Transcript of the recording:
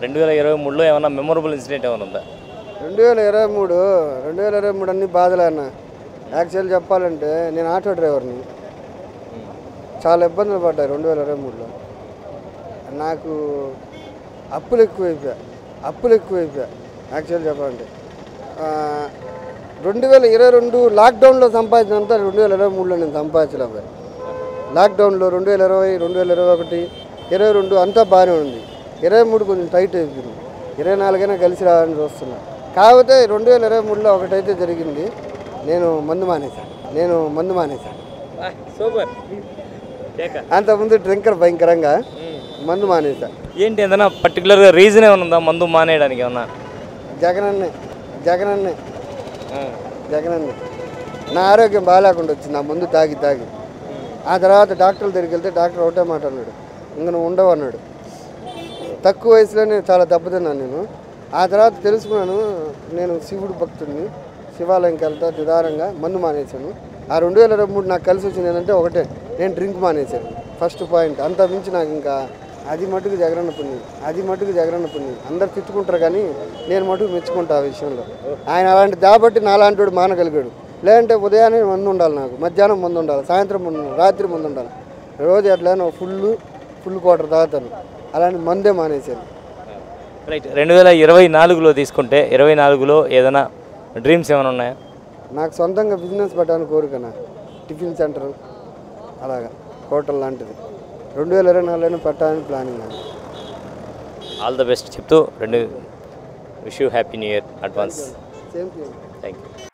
2023లో ఏమన్నా memorable incident ఏమైనా ఉందా? 2023 అన్ని బాధలే అన్న. యాక్చువల్ చెప్పాలంటే నేను ఆటో డ్రైవర్ని. చాలా ఇబ్బందులు పడ్డాయి 2023లో. నాకు అప్పులు ఎక్కువైపోయా యాక్చువల్ చెప్పాలంటే. 2022 లాక్డౌన్లో సంపాదించినంత 2023లో నేను సంపాదించలేకపోయాను. లాక్డౌన్లో 2020, 2021, 22 అంతా బాగానే ఉంది. 23 కొంచెం టైట్ అయిపోయింది. 24 కలిసి రావాలని చూస్తున్నా. కాకపోతే 2023లో ఒకటైతే జరిగింది. నేను మందు మానేశాను. సూపర్. అంతకుముందు డ్రింకర్ భయంకరంగా, మందు మానేశా. ఏంటి ఏదైనా పర్టికులర్గా రీజన్ ఏమైనా ఉందా మందు మానేయడానికి ఏమన్నా? జగనన్నే నా ఆరోగ్యం బాగాలేకుండా వచ్చింది ఆ మందు తాగి. ఆ తర్వాత డాక్టర్ల దగ్గరికి వెళ్తే డాక్టర్ ఒకటే మాట అన్నాడు, ఇంక నువ్వు ఉండవు అన్నాడు. తక్కువ వయసులోనే చాలా దెబ్బతిన్నాను నేను. ఆ తర్వాత తెలుసుకున్నాను నేను శివుడు భక్తుడిని, శివాలయంకి వెళ్తా నిదానంగా మందు మానేశాను. ఆ 2023 నాకు కలిసి వచ్చింది ఏంటంటే ఒకటే, నేను డ్రింక్ మానేశాను. First point. అంత మించి నాకు ఇంకా అది మటుకు జగనన్న పుణ్యం. అందరు తిట్టుకుంటారు కానీ నేను మటుకు మెచ్చుకుంటా ఆ విషయంలో. ఆయన అలాంటి దాబట్టి నాలాంటి వాడు మానగలిగాడు. లేదంటే ఉదయాన్నే మందు ఉండాలి, నాకు మధ్యాహ్నం మందు ఉండాలి, సాయంత్రం మందు ఉండాలి, రాత్రి మందు ఉండాలి. రోజు ఎట్లా ఫుల్ క్వార్టర్ తాగుతాను. అలాంటి మందే మానేశాను. రైట్. 2024లో తీసుకుంటే 24లో ఏదైనా డ్రీమ్స్ ఏమైనా ఉన్నాయా? నాకు సొంతంగా బిజినెస్ పెట్టాలని కోరికనా, టిఫిన్ సెంటర్ అలాగా హోటల్ లాంటిది 2024లోనే పెట్టాలని ప్లానింగ్ నాకు. ఆల్ ద బెస్ట్ చెప్తూ wish you happy new year advance. Same thing. Thank you.